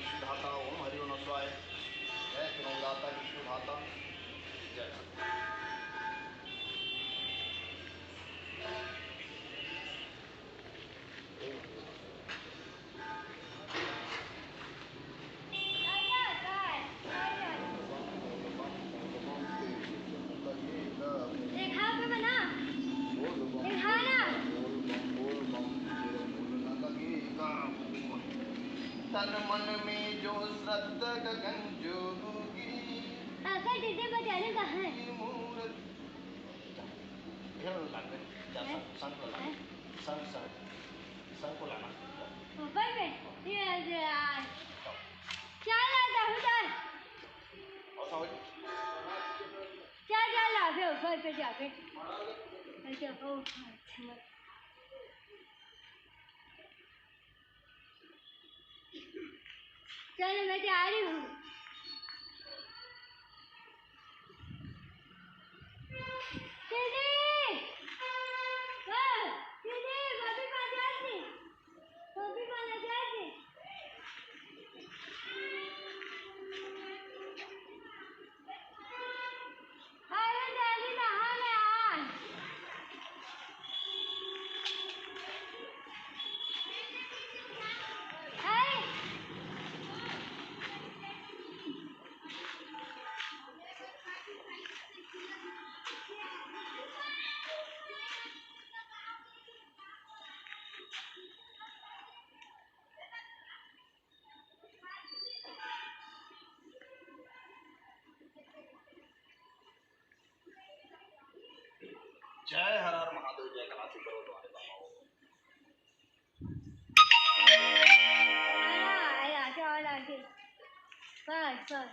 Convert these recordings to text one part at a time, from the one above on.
विष्णुधाता ओम हरि ओम स्वाय। जय प्रणवदाता विष्णुधाता जय। तन मन में जो श्रद्धा गगन जोगी डीजे बजाने कहाँ है? संग को लाना। ऊपर में क्या लाता हूँ यार? क्या ला फिर ऊपर पे जाके अच्छा ओ चलो मैं जा रही हूँ। जय हर हर महादेव जय कलासी करो तुम्हारे बाबा। आया चल आगे बस बस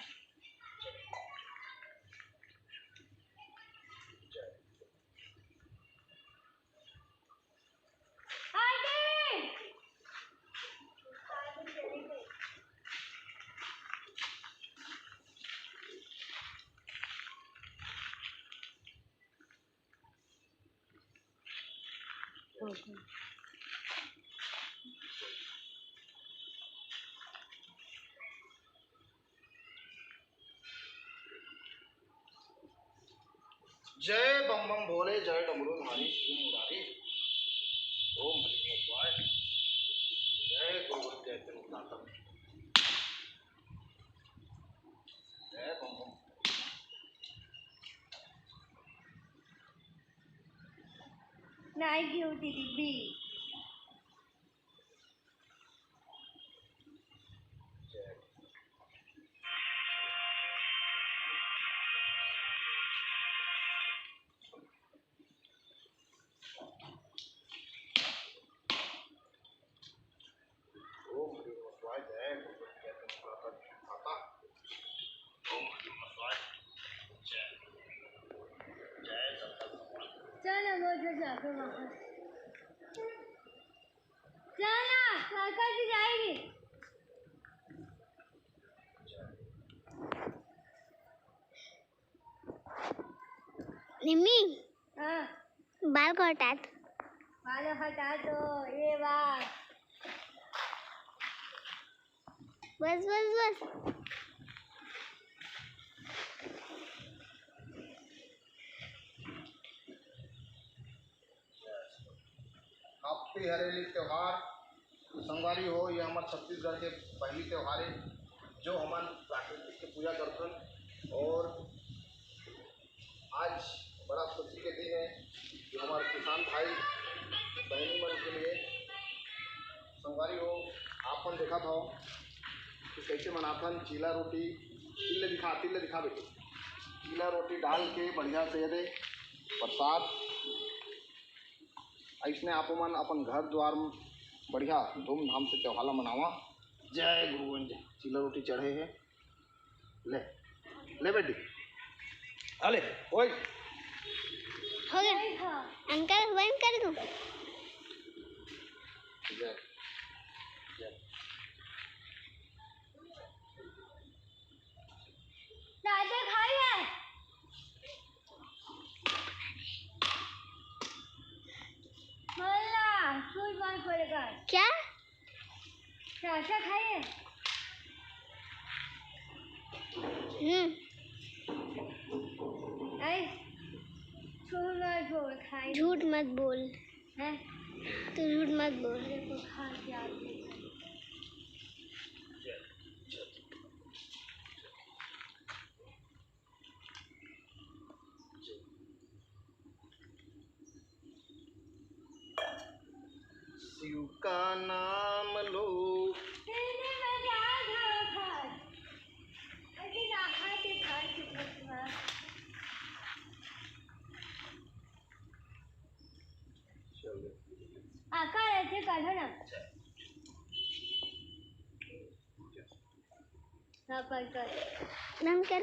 जय बम बम भोले जय डमरू धारी शिव मुरारी ओम हरि ओम स्वाय। जय गुरु जय प्रणवदाता जय बम बम। नाइट ड्यूटी दीदी चलो मुझे जाके वहाँ चला काका जी जाएगी। निम्मी हाँ बाल को हटा दो। बाल हटा दो ये बात बस बस बस हैप्पी हरेली त्यौहार संगवारी हो। ये हमारे छत्तीसगढ़ के पहली त्यौहार है जो हमारे प्राकृतिक की पूजा करते हैं। और आज बड़ा खुशी के दिन है कि हमारे किसान भाई बहनी मन के लिए संगवारी हो। आपन देखा था कि कैसे मनाथन चीला रोटी तिल दिखा बेटे चीला रोटी डाल के बढ़िया से दे प्रसाद ऐसने आप मन अपन घर द्वार में बढ़िया धूमधाम से त्योहार मनावा। जय गुरुवन जय। चीला रोटी चढ़े है ले ले बेटी अले ओए हो गया अंकल बंद कर दूं। जय जय दादा खाई है मल्ला सूट बांध पड़ेगा क्या चाचा खाइए ऐ छोला झोल खाई झूठ मत बोल, है तू झूठ मत बोल। देखो खा के आते हैं। शिव का नाम लो। तेरे में क्या था अभी ना खाते खाते खाते चलो आकार ऐसे काढ़ो ना हाँ कर बंद कर।